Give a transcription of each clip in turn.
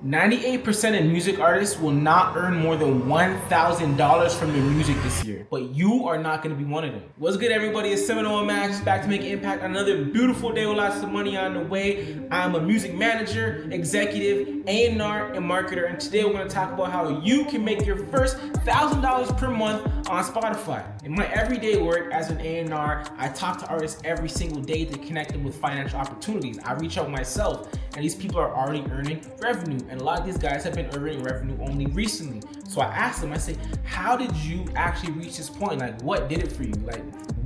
98% of music artists will not earn more than $1,000 from their music this year, but you are not going to be one of them. What's good, everybody? It's Seminole Max, back to make an impact on another beautiful day with lots of money on the way. I'm a music manager, executive, A&R, and marketer, and today we're going to talk about how you can make your first $1,000 per month on Spotify. In my everyday work as an A&R, I talk to artists every single day to connect them with financial opportunities. I reach out myself, and these people are already earning revenue. And a lot of these guys have been earning revenue only recently. So I asked them, I say, how did you actually reach this point? Like, what did it for you? Like,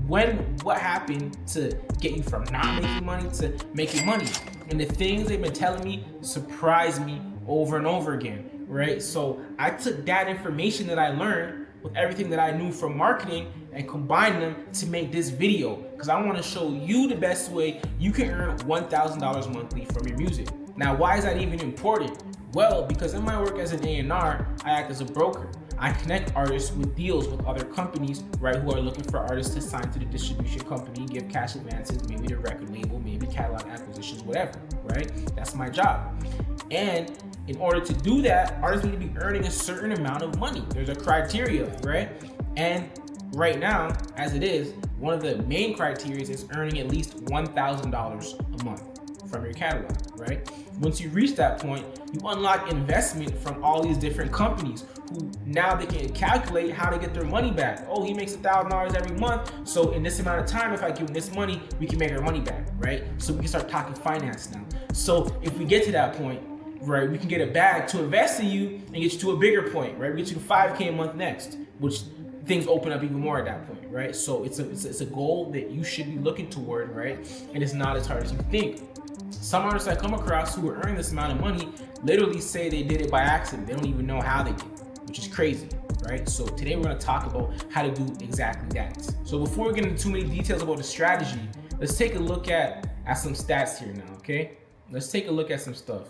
what happened to get you from not making money to making money? And the things they've been telling me surprise me over and over again, right? So I took that information that I learned with everything that I knew from marketing and combined them to make this video, because I want to show you the best way you can earn $1,000 monthly from your music. Now, why is that even important? Well, because in my work as an A&R, I act as a broker. I connect artists with deals with other companies, right, who are looking for artists to sign to the distribution company, give cash advances, maybe the record label, maybe catalog acquisitions, whatever, right? That's my job. And in order to do that, artists need to be earning a certain amount of money. There's a criteria, right? And right now, as it is, one of the main criteria is earning at least $1,000 a month from your catalog, right? Once you reach that point, you unlock investment from all these different companies who now they can calculate how to get their money back. Oh, he makes $1,000 every month, so in this amount of time, if I give him this money, we can make our money back, right? So we can start talking finance now. So if we get to that point, right, we can get a bag to invest in you and get you to a bigger point, right? We get you to $5K a month next, which things open up even more at that point, right? So it's a goal that you should be looking toward, right? And it's not as hard as you think. Some artists I come across who are earning this amount of money literally say they did it by accident. They don't even know how they did it, which is crazy, right? So today we're gonna talk about how to do exactly that. So before we get into too many details about the strategy, let's take a look at some stats here now, okay? Let's take a look at some stuff,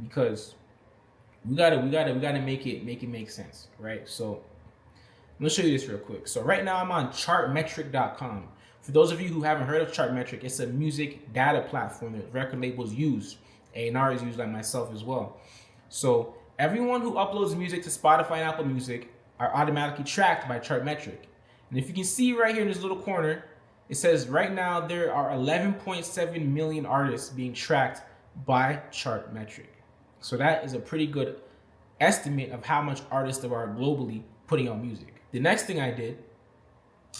because we gotta make it make sense, right? So I'm gonna show you this real quick. So right now I'm on chartmetric.com. For those of you who haven't heard of Chartmetric, it's a music data platform that record labels use. A&Rs use, like myself as well. So everyone who uploads music to Spotify and Apple Music are automatically tracked by Chartmetric. And if you can see right here in this little corner, it says right now there are 11.7 million artists being tracked by Chartmetric. So that is a pretty good estimate of how much artists there are globally putting out music. The next thing I did,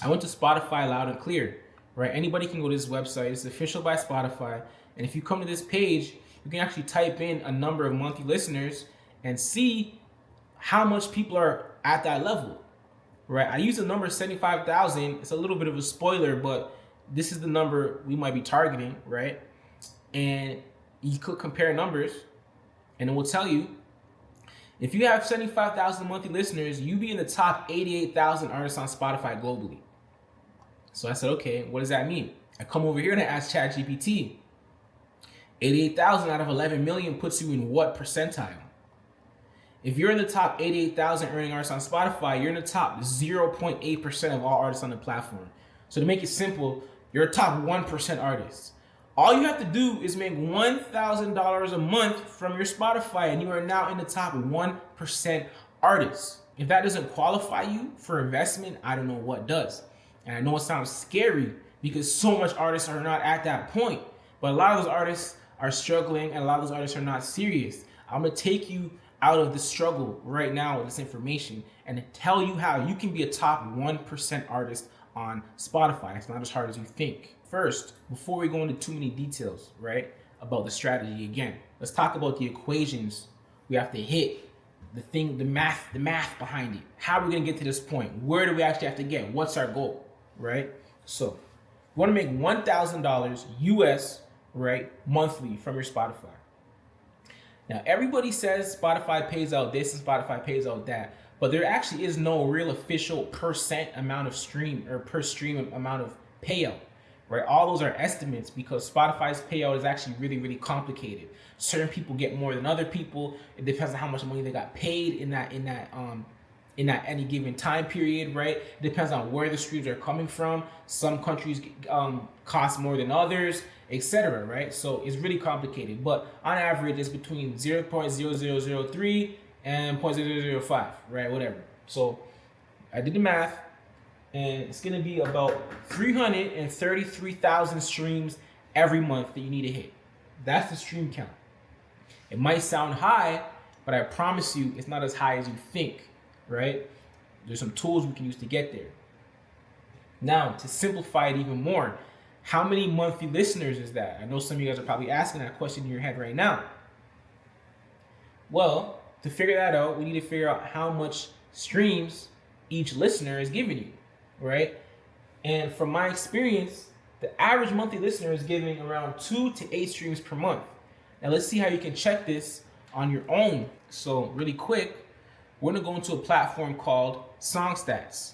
I went to Spotify Loud and Clear, right? Anybody can go to this website. It's official by Spotify. And if you come to this page, you can actually type in a number of monthly listeners and see how much people are at that level, right? I use the number 75,000. It's a little bit of a spoiler, but this is the number we might be targeting, right? And you could compare numbers, and it will tell you, if you have 75,000 monthly listeners, you be in the top 88,000 artists on Spotify globally. So I said, okay, what does that mean? I come over here and I ask ChatGPT, 88,000 out of 11 million puts you in what percentile? If you're in the top 88,000 earning artists on Spotify, you're in the top 0.8% of all artists on the platform. So to make it simple, you're a top 1% artist. All you have to do is make $1,000 a month from your Spotify, and you are now in the top 1% artists. If that doesn't qualify you for investment, I don't know what does. And I know it sounds scary because so much artists are not at that point. But a lot of those artists are struggling, and a lot of those artists are not serious. I'm gonna take you out of the struggle right now with this information and tell you how you can be a top 1% artist on Spotify. It's not as hard as you think. First, before we go into too many details, right, about the strategy again, let's talk about the equations we have to hit, the math behind it. How are we gonna get to this point? Where do we actually have to get? What's our goal, right? So, you wanna make $1,000 US, right, monthly from your Spotify. Now, everybody says Spotify pays out this and Spotify pays out that, but there actually is no real official percent amount of stream or per stream amount of payout. Right, all those are estimates because Spotify's payout is actually really, really complicated. Certain people get more than other people. It depends on how much money they got paid in that any given time period, right? It depends on where the streams are coming from. Some countries cost more than others, etc. Right? So it's really complicated, but on average, it's between 0.0003 and 0.0005, right? Whatever. So I did the math, and it's gonna be about 333,000 streams every month that you need to hit. That's the stream count. It might sound high, but I promise you it's not as high as you think, right? There's some tools we can use to get there. Now, to simplify it even more, how many monthly listeners is that? I know some of you guys are probably asking that question in your head right now. Well, to figure that out, we need to figure out how much streams each listener is giving you, right? And from my experience, the average monthly listener is giving around 2 to 8 streams per month. Now let's see how you can check this on your own. So really quick, we're gonna go into a platform called Songstats.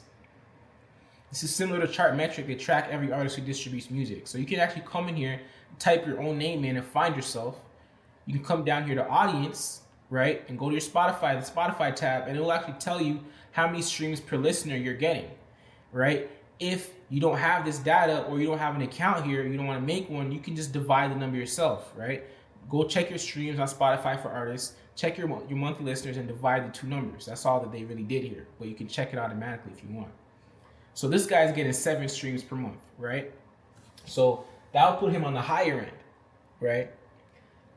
This is similar to Chartmetric. They track every artist who distributes music. So you can actually come in here, type your own name in and find yourself. You can come down here to audience, right? And go to your Spotify, the Spotify tab, and it will actually tell you how many streams per listener you're getting, right? If you don't have this data or you don't have an account here, you don't wanna make one, you can just divide the number yourself, right? Go check your streams on Spotify for artists, check your monthly listeners and divide the two numbers. That's all that they really did here, but you can check it automatically if you want. So this guy's getting 7 streams per month, right? So that will put him on the higher end, right?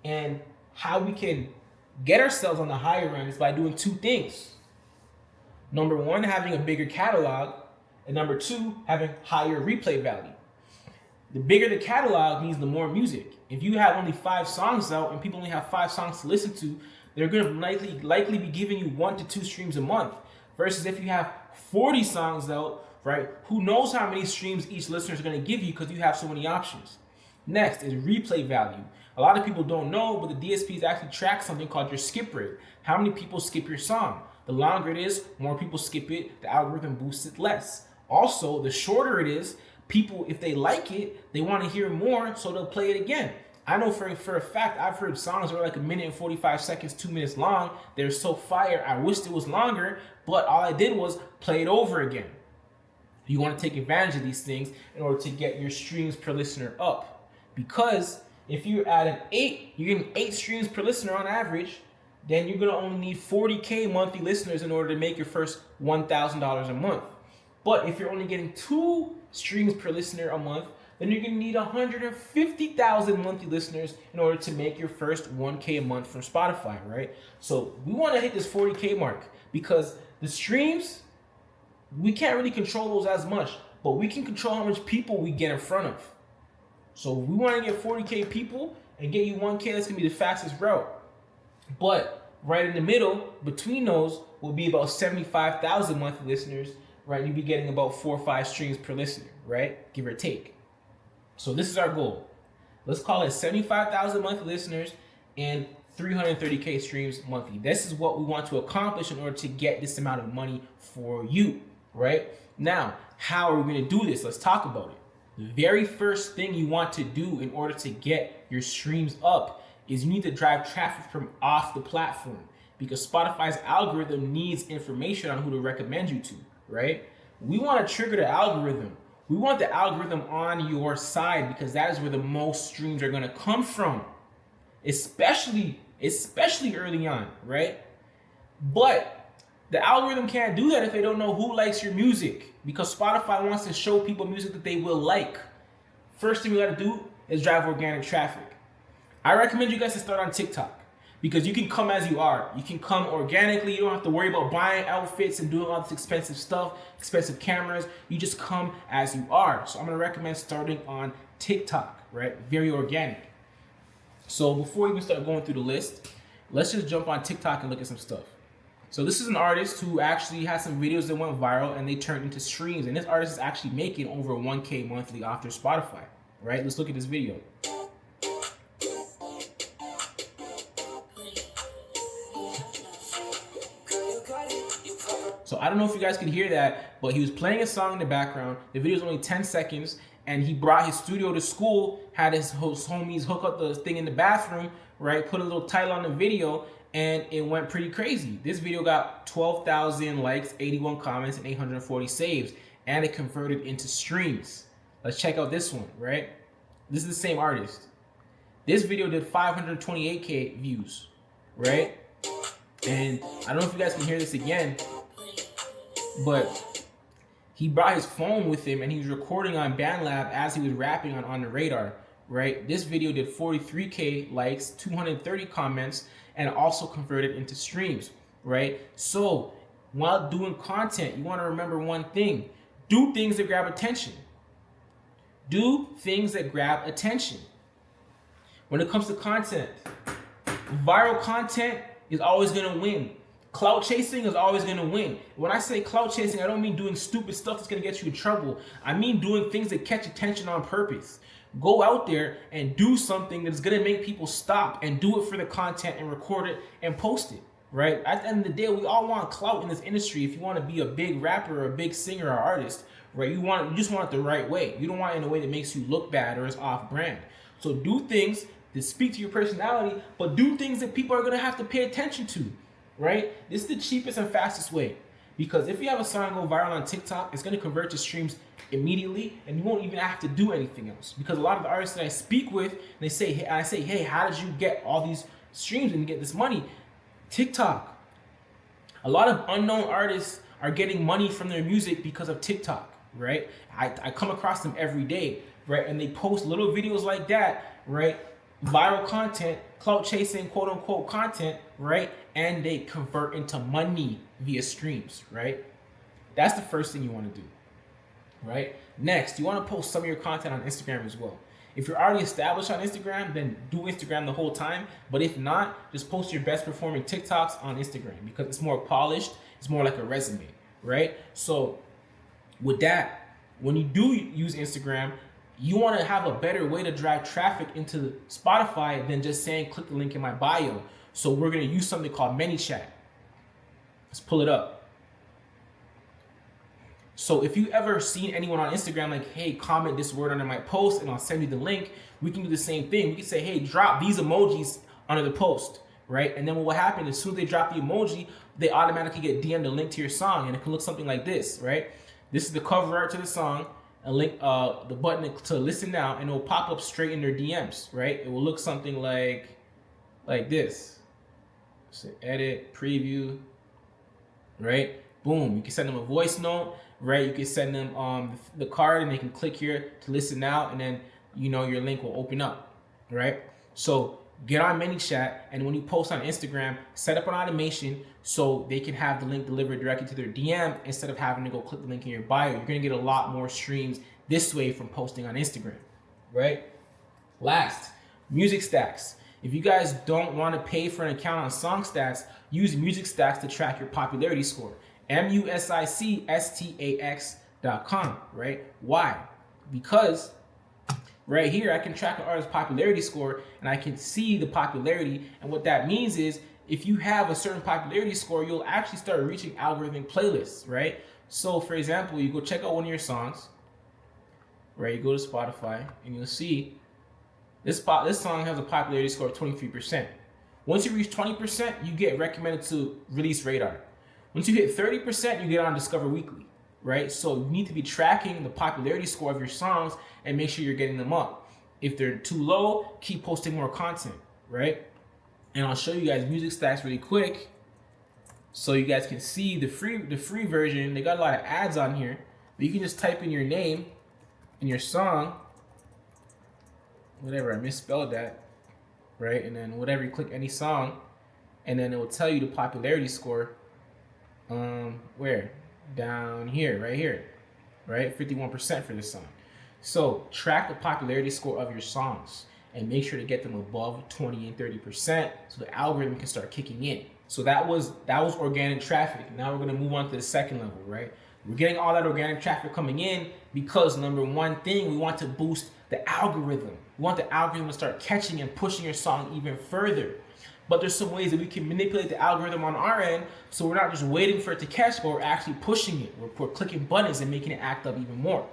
And how we can get ourselves on the higher end is by doing 2 things. Number 1, having a bigger catalog, and number 2, having higher replay value. The bigger the catalog means the more music. If you have only 5 songs out and people only have 5 songs to listen to, they're going to likely be giving you 1 to 2 streams a month. Versus if you have 40 songs out, right? Who knows how many streams each listener is going to give you because you have so many options. Next is replay value. A lot of people don't know, but the DSPs actually track something called your skip rate. How many people skip your song? The longer it is, more people skip it, the algorithm boosts it less. Also, the shorter it is, people, if they like it, they want to hear more, so they'll play it again. I know for a fact, I've heard songs that are like 1 minute and 45 seconds, 2 minutes long. They're so fire, I wished it was longer, but all I did was play it over again. You want to take advantage of these things in order to get your streams per listener up. Because if you're at an 8, you're getting 8 streams per listener on average, then you're going to only need 40K monthly listeners in order to make your first $1,000 a month. But if you're only getting 2 streams per listener a month, then you're going to need 150,000 monthly listeners in order to make your first 1K a month from Spotify, right? So we want to hit this 40K mark because the streams, we can't really control those as much, but we can control how much people we get in front of. So we want to get 40K people and get you 1K, that's going to be the fastest route. But right in the middle, between those, will be about 75,000 monthly listeners, right? You'll be getting about 4 or 5 streams per listener, right? Give or take. So this is our goal. Let's call it 75,000 monthly listeners and 330K streams monthly. This is what we want to accomplish in order to get this amount of money for you, right? Now, how are we going to do this? Let's talk about it. The very first thing you want to do in order to get your streams up is you need to drive traffic from off the platform, because Spotify's algorithm needs information on who to recommend you to, right? We want to trigger the algorithm. We want the algorithm on your side because that is where the most streams are going to come from, especially early on, right? But the algorithm can't do that if they don't know who likes your music, because Spotify wants to show people music that they will like. First thing we got to do is drive organic traffic. I recommend you guys to start on TikTok because you can come as you are. You can come organically. You don't have to worry about buying outfits and doing all this expensive stuff, expensive cameras. You just come as you are. So I'm going to recommend starting on TikTok, right? Very organic. So before we even start going through the list, let's just jump on TikTok and look at some stuff. So this is an artist who actually has some videos that went viral and they turned into streams. And this artist is actually making over 1K monthly off their Spotify, right? Let's look at this video. So I don't know if you guys can hear that, but he was playing a song in the background. The video is only 10 seconds, and he brought his studio to school, had his homies hook up the thing in the bathroom, right? Put a little title on the video, and it went pretty crazy. This video got 12,000 likes, 81 comments, and 840 saves, and it converted into streams. Let's check out this one, right? This is the same artist. This video did 528K views, right? And I don't know if you guys can hear this again, but he brought his phone with him and he was recording on BandLab as he was rapping on the radar, right? This video did 43K likes, 230 comments, and also converted into streams, right? So while doing content, you want to remember one thing: do things that grab attention. Do things that grab attention. When it comes to content, viral content is always going to win. Clout chasing is always going to win. When I say clout chasing, I don't mean doing stupid stuff that's going to get you in trouble. I mean doing things that catch attention on purpose. Go out there and do something that's going to make people stop, and do it for the content and record it and post it, right? At the end of the day, we all want clout in this industry. If you want to be a big rapper or a big singer or artist, right? You just want it the right way. You don't want it in a way that makes you look bad or is off brand. So do things that speak to your personality, but do things that people are going to have to pay attention to, right? This is the cheapest and fastest way, because if you have a song go viral on TikTok, it's going to convert to streams immediately, and you won't even have to do anything else. Because a lot of the artists that I speak with, I say, hey, how did you get all these streams and get this money? TikTok. A lot of unknown artists are getting money from their music because of TikTok, right? I come across them every day, right? And they post little videos like that, right? Viral content, clout chasing, quote unquote content, right? And they convert into money via streams, right? That's the first thing you want to do, right? Next, you want to post some of your content on Instagram as well. If you're already established on Instagram, then do Instagram the whole time. But if not, just post your best performing TikToks on Instagram, because it's more polished. It's more like a resume, right? So with that, when you do use Instagram, you want to have a better way to drive traffic into Spotify than just saying, click the link in my bio. So we're going to use something called ManyChat. Let's pull it up. So if you ever seen anyone on Instagram like, hey, comment this word under my post and I'll send you the link, we can do the same thing. We can say, hey, drop these emojis under the post, right? And then what will happen, as soon as they drop the emoji, they automatically get DM'd a link to your song, and it can look something like this, right? This is the cover art to the song. A link, the button to listen now, and it will pop up straight in their DMs, right? It will look something like this. So edit, preview, right? Boom. You can send them a voice note, right? You can send them the card, and they can click here to listen now, and then your link will open up, right? So get on ManyChat, and when you post on Instagram, set up an automation so they can have the link delivered directly to their DM instead of having to go click the link in your bio. You're gonna get a lot more streams this way from posting on Instagram, right? Last, Music Stacks. If you guys don't want to pay for an account on SongStats, use Music Stacks to track your popularity score. MusicStax.com, right? Why? Because right here, I can track an artist's popularity score, and I can see the popularity. And what that means is, if you have a certain popularity score, you'll actually start reaching algorithmic playlists, right? So for example, you go check out one of your songs, right? You go to Spotify, and you'll see this song has a popularity score of 23%. Once you reach 20%, you get recommended to Release Radar. Once you hit 30%, you get on Discover Weekly, right? So you need to be tracking the popularity score of your songs and make sure you're getting them up. If they're too low, keep posting more content, right? And I'll show you guys Music Stacks really quick so you guys can see the free version. They got a lot of ads on here, but you can just type in your name and your song, whatever, I misspelled that, right? And then whatever, you click any song, and then it will tell you the popularity score. Where? Down here, right here, right? 51% for this song. So track the popularity score of your songs and make sure to get them above 20 and 30% so the algorithm can start kicking in. So that was organic traffic. Now we're gonna move on to the second level, right? We're getting all that organic traffic coming in because number one thing, we want to boost the algorithm. We want the algorithm to start catching and pushing your song even further. But there's some ways that we can manipulate the algorithm on our end, so we're not just waiting for it to catch, but we're actually pushing it. We're clicking buttons and making it act up even more.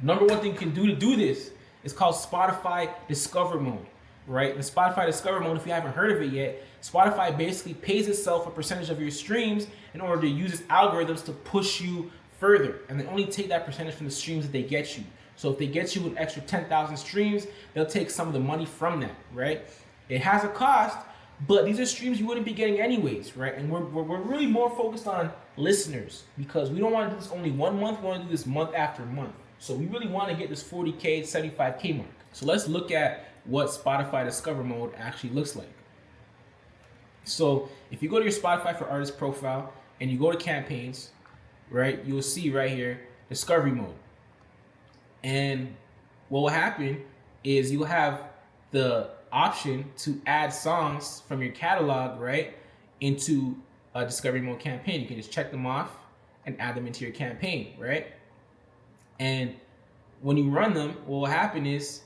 Number one thing you can do to do this is called Spotify Discover Mode, right? In Spotify Discover Mode, if you haven't heard of it yet, Spotify basically pays itself a percentage of your streams in order to use its algorithms to push you further. And they only take that percentage from the streams that they get you. So if they get you an extra 10,000 streams, they'll take some of the money from that, right? It has a cost, but these are streams you wouldn't be getting anyways, right? And we're really more focused on listeners because we don't want to do this only 1 month. We want to do this month after month. So we really want to get this 40K, 75K mark. So let's look at what Spotify Discover Mode actually looks like. So if you go to your Spotify for Artist profile and you go to campaigns, right, you'll see right here, Discovery Mode. And what will happen is you'll have the option to add songs from your catalog, right, into a Discovery Mode campaign. You can just check them off and add them into your campaign, right? And when you run them, what will happen is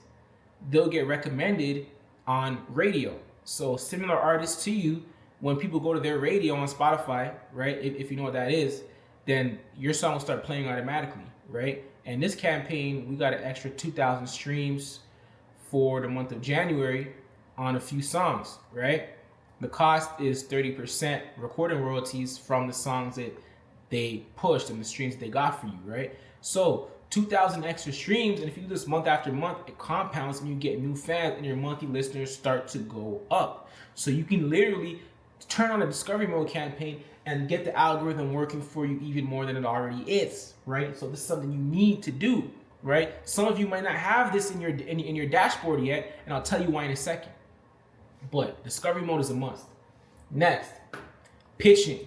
they'll get recommended on radio. So similar artists to you, when people go to their radio on Spotify, right, if you know what that is, then your song will start playing automatically, right? And this campaign, we got an extra 2,000 streams for the month of January on a few songs, right? The cost is 30% recording royalties from the songs that they pushed and the streams they got for you, right? So 2,000 extra streams, and if you do this month after month, it compounds and you get new fans and your monthly listeners start to go up. So you can literally turn on a Discovery Mode campaign and get the algorithm working for you even more than it already is, right? So this is something you need to do, right? Some of you might not have this in your dashboard yet, and I'll tell you why in a second. But Discovery Mode is a must. Next, pitching,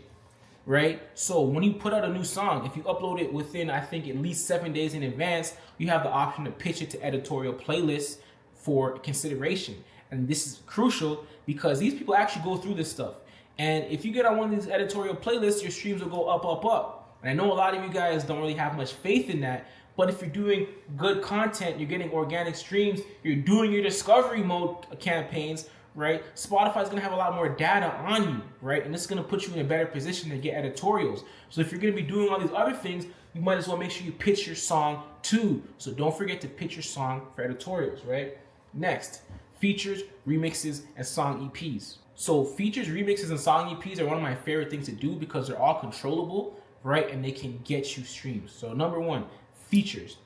right? So when you put out a new song, if you upload it within, I think, at least 7 days in advance, you have the option to pitch it to editorial playlists for consideration. And this is crucial because these people actually go through this stuff. And if you get on one of these editorial playlists, your streams will go up, up, up. And I know a lot of you guys don't really have much faith in that, but if you're doing good content, you're getting organic streams, you're doing your Discovery Mode campaigns, right? Spotify's gonna have a lot more data on you, right? And this is gonna put you in a better position to get editorials. So if you're gonna be doing all these other things, you might as well make sure you pitch your song too. So don't forget to pitch your song for editorials, right? Next, features, remixes, and song EPs. So features, remixes, and song EPs are one of my favorite things to do because they're all controllable, right? And they can get you streams. So number one, features.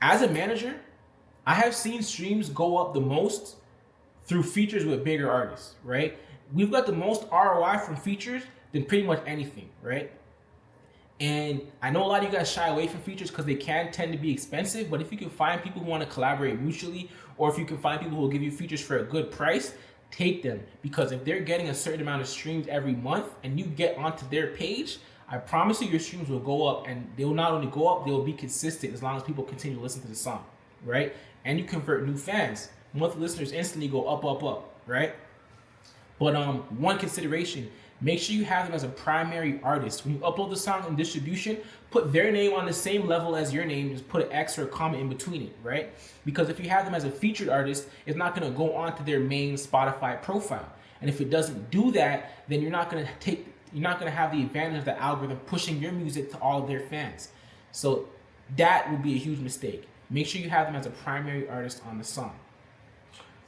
As a manager, I have seen streams go up the most through features with bigger artists, right? We've got the most ROI from features than pretty much anything, right? And I know a lot of you guys shy away from features because they can tend to be expensive, but if you can find people who want to collaborate mutually, or if you can find people who will give you features for a good price, take them. Because if they're getting a certain amount of streams every month and you get onto their page, I promise you your streams will go up, and they will not only go up, they will be consistent as long as people continue to listen to the song, right? And you convert new fans. Monthly listeners instantly go up, up, up, right? But one consideration, make sure you have them as a primary artist. When you upload the song in distribution, put their name on the same level as your name, just put an X or a comma in between it, right? Because if you have them as a featured artist, it's not gonna go onto their main Spotify profile. And if it doesn't do that, then you're not gonna have the advantage of the algorithm pushing your music to all of their fans. So that would be a huge mistake. Make sure you have them as a primary artist on the song.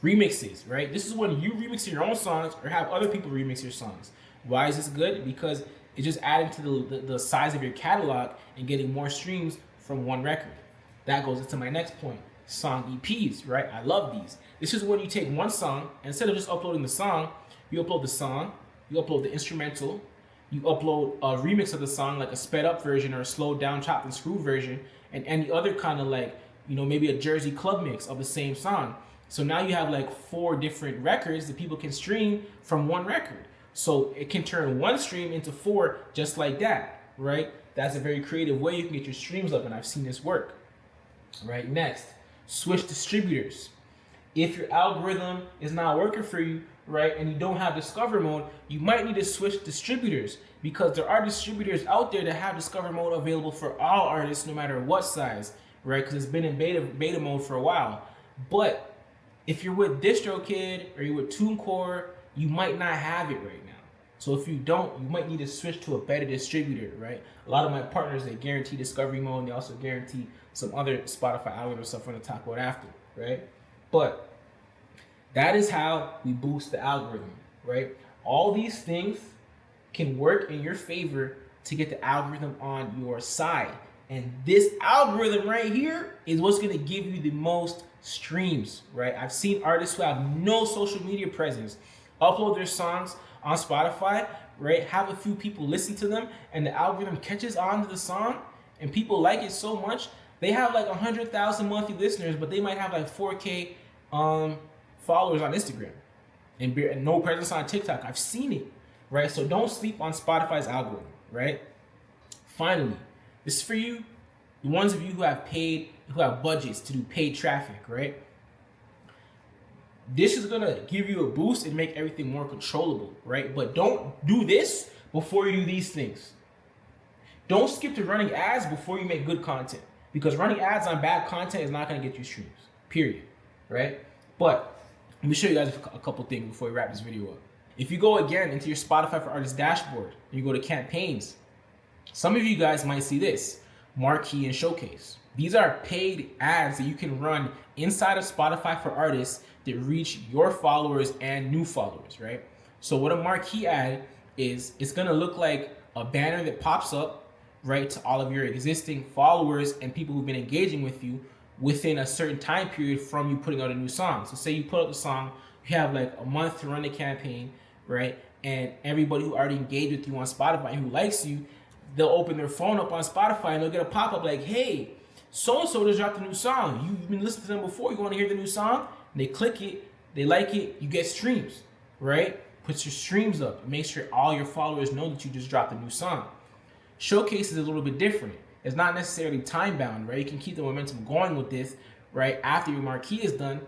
Remixes, right? This is when you remix your own songs or have other people remix your songs. Why is this good? Because it's just adding to the size of your catalog and getting more streams from one record. That goes into my next point, song EPs, right? I love these. This is when you take one song, and instead of just uploading the song, you upload the song, you upload the instrumental, you upload a remix of the song, like a sped up version or a slowed down, chopped and screwed version, and any other kind of like, maybe a Jersey club mix of the same song. So now you have like 4 different records that people can stream from one record. So it can turn one stream into 4 just like that, right? That's a very creative way you can get your streams up, and I've seen this work. Right, next, switch distributors. If your algorithm is not working for you, right, and you don't have Discover Mode, you might need to switch distributors, because there are distributors out there that have Discover Mode available for all artists no matter what size, right? Because it's been in beta mode for a while. But if you're with DistroKid or you're with TuneCore, you might not have it right now. So if you don't, you might need to switch to a better distributor, right? A lot of my partners, they guarantee Discovery Mode, and they also guarantee some other Spotify algorithm stuff we're going to talk about after, right? But that is how we boost the algorithm, right? All these things can work in your favor to get the algorithm on your side. And this algorithm right here is what's gonna give you the most streams, right? I've seen artists who have no social media presence upload their songs on Spotify, right? Have a few people listen to them, and the algorithm catches on to the song, and people like it so much, they have like 100,000 monthly listeners, but they might have like 4K followers on Instagram and no presence on TikTok. I've seen it, right? So don't sleep on Spotify's algorithm, right? Finally, this is for you, the ones of you who have budgets to do paid traffic, right? This is gonna give you a boost and make everything more controllable, right? But don't do this before you do these things. Don't skip to running ads before you make good content, because running ads on bad content is not gonna get you streams, period, right? But let me show you guys a couple things before we wrap this video up. If you go again into your Spotify for Artists dashboard and you go to campaigns, some of you guys might see this, Marquee and Showcase. These are paid ads that you can run inside of Spotify for Artists that reach your followers and new followers, right? So what a Marquee ad is, it's gonna look like a banner that pops up, right, to all of your existing followers and people who've been engaging with you within a certain time period from you putting out a new song. So say you put out the song, you have like a month to run the campaign, right? And everybody who already engaged with you on Spotify and who likes you, they'll open their phone up on Spotify and they'll get a pop-up like, hey, so-and-so just dropped a new song. You've been listening to them before, you wanna hear the new song? And they click it, they like it, you get streams, right? Puts your streams up. It makes sure all your followers know that you just dropped a new song. Showcase is a little bit different. It's not necessarily time-bound, right? You can keep the momentum going with this, right, after your marquee is done,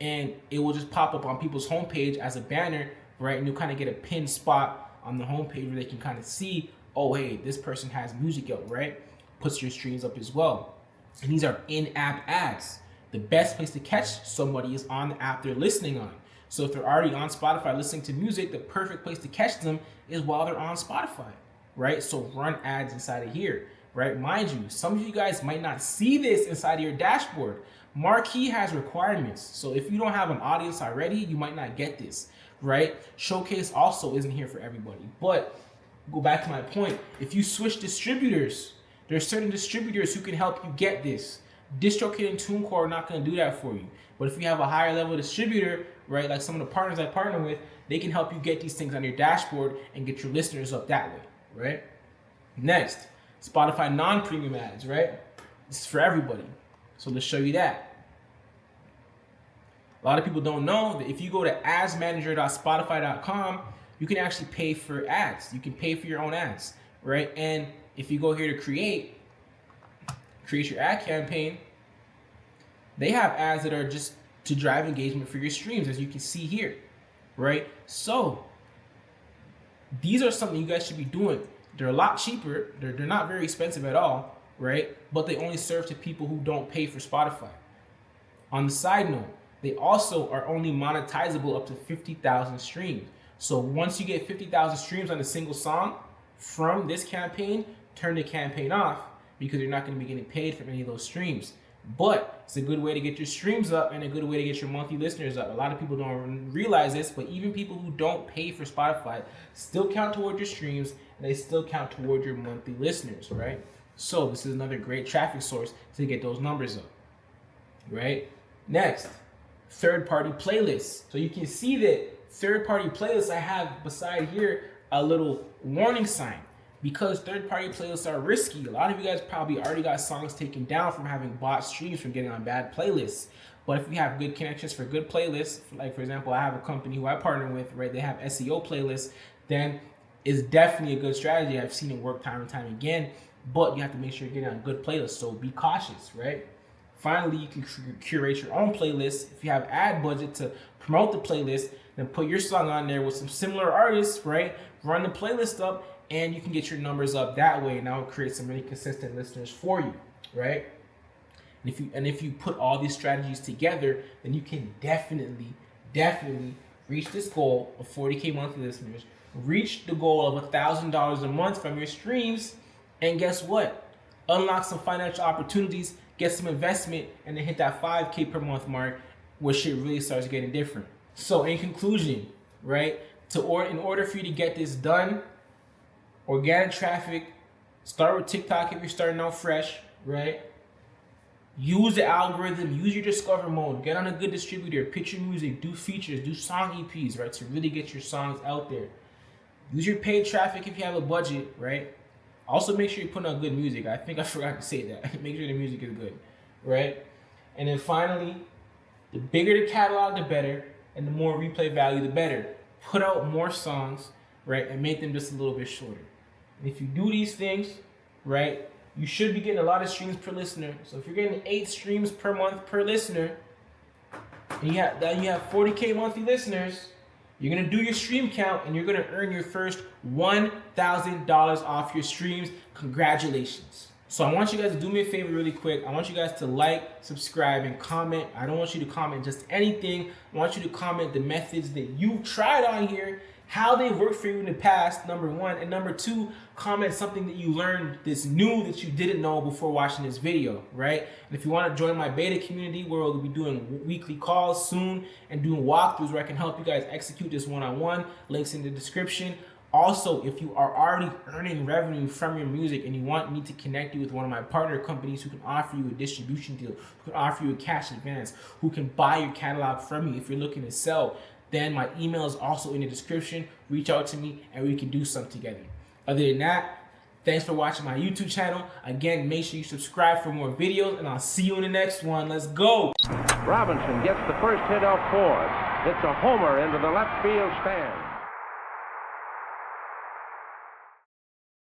and it will just pop up on people's homepage as a banner, right? And you'll kind of get a pinned spot on the homepage where they can kind of see, oh, hey, this person has music out, right? Puts your streams up as well. And these are in-app ads. The best place to catch somebody is on the app they're listening on. So if they're already on Spotify listening to music, the perfect place to catch them is while they're on Spotify, right? So run ads inside of here, right? Mind you, some of you guys might not see this inside of your dashboard. Marquee has requirements. So if you don't have an audience already, you might not get this, right? Showcase also isn't here for everybody. But go back to my point, if you switch distributors, there are certain distributors who can help you get this. DistroKid and TuneCore are not going to do that for you. But if you have a higher level distributor, right, like some of the partners I partner with, they can help you get these things on your dashboard and get your listeners up that way, right? Next, Spotify non-premium ads, right? This is for everybody. So let's show you that. A lot of people don't know that if you go to adsmanager.spotify.com, you can actually pay for ads. You can pay for your own ads, right? And if you go here to create your ad campaign, they have ads that are just to drive engagement for your streams, as you can see here, right? So these are something you guys should be doing. They're a lot cheaper. They're not very expensive at all, right? But they only serve to people who don't pay for Spotify. On the side note, they also are only monetizable up to 50,000 streams. So once you get 50,000 streams on a single song from this campaign, turn the campaign off, because you're not going to be getting paid from any of those streams. But it's a good way to get your streams up and a good way to get your monthly listeners up. A lot of people don't realize this, but even people who don't pay for Spotify still count toward your streams, and they still count toward your monthly listeners, right? So this is another great traffic source to get those numbers up, right? Next, third-party playlists. So you can see that third-party playlists, I have beside here a little warning sign. Because third-party playlists are risky. A lot of you guys probably already got songs taken down from having bought streams from getting on bad playlists. But if you have good connections for good playlists, like for example, I have a company who I partner with, right? They have SEO playlists, then it's definitely a good strategy. I've seen it work time and time again, but you have to make sure you're getting on good playlists. So be cautious, right? Finally, you can curate your own playlist. If you have ad budget to promote the playlist, then put your song on there with some similar artists, right? Run the playlist up, and you can get your numbers up that way, and that will create some really consistent listeners for you, right? And if you put all these strategies together, then you can definitely reach this goal of 40K monthly listeners, reach the goal of $1,000 a month from your streams, and guess what? Unlock some financial opportunities, get some investment, and then hit that 5K per month mark where shit really starts getting different. So in conclusion, right, in order for you to get this done, organic traffic Start with TikTok if you're starting out fresh, right? Use the algorithm, use your discover mode, get on a good distributor, pitch your music, do features, do song EPs, right? To really get your songs out there. Use your paid traffic if you have a budget, right? Also make sure you put on good music. I think I forgot to say that. Make sure the music is good, right? And then finally, the bigger the catalog, the better, and the more replay value, the better. Put out more songs, right? And make them just a little bit shorter. And if you do these things, right, you should be getting a lot of streams per listener. So if you're getting 8 streams per month per listener, and you have 40K monthly listeners, you're gonna do your stream count and you're gonna earn your first $1,000 off your streams. Congratulations. So I want you guys to do me a favor really quick. I want you guys to like, subscribe, and comment. I don't want you to comment just anything. I want you to comment the methods that you've tried on here, how they worked for you in the past, number 1. And number 2, comment something that you learned that's new that you didn't know before watching this video, right? And if you want to join my beta community where we'll be doing weekly calls soon and doing walkthroughs where I can help you guys execute this one-on-one, links in the description. Also, if you are already earning revenue from your music and you want me to connect you with one of my partner companies who can offer you a distribution deal, who can offer you a cash advance, who can buy your catalog from you if you're looking to sell, then my email is also in the description. Reach out to me and we can do something together. Other than that, thanks for watching my YouTube channel. Again, make sure you subscribe for more videos and I'll see you in the next one. Let's go. Robinson gets the first hit off fourth. It's a homer into the left field stand.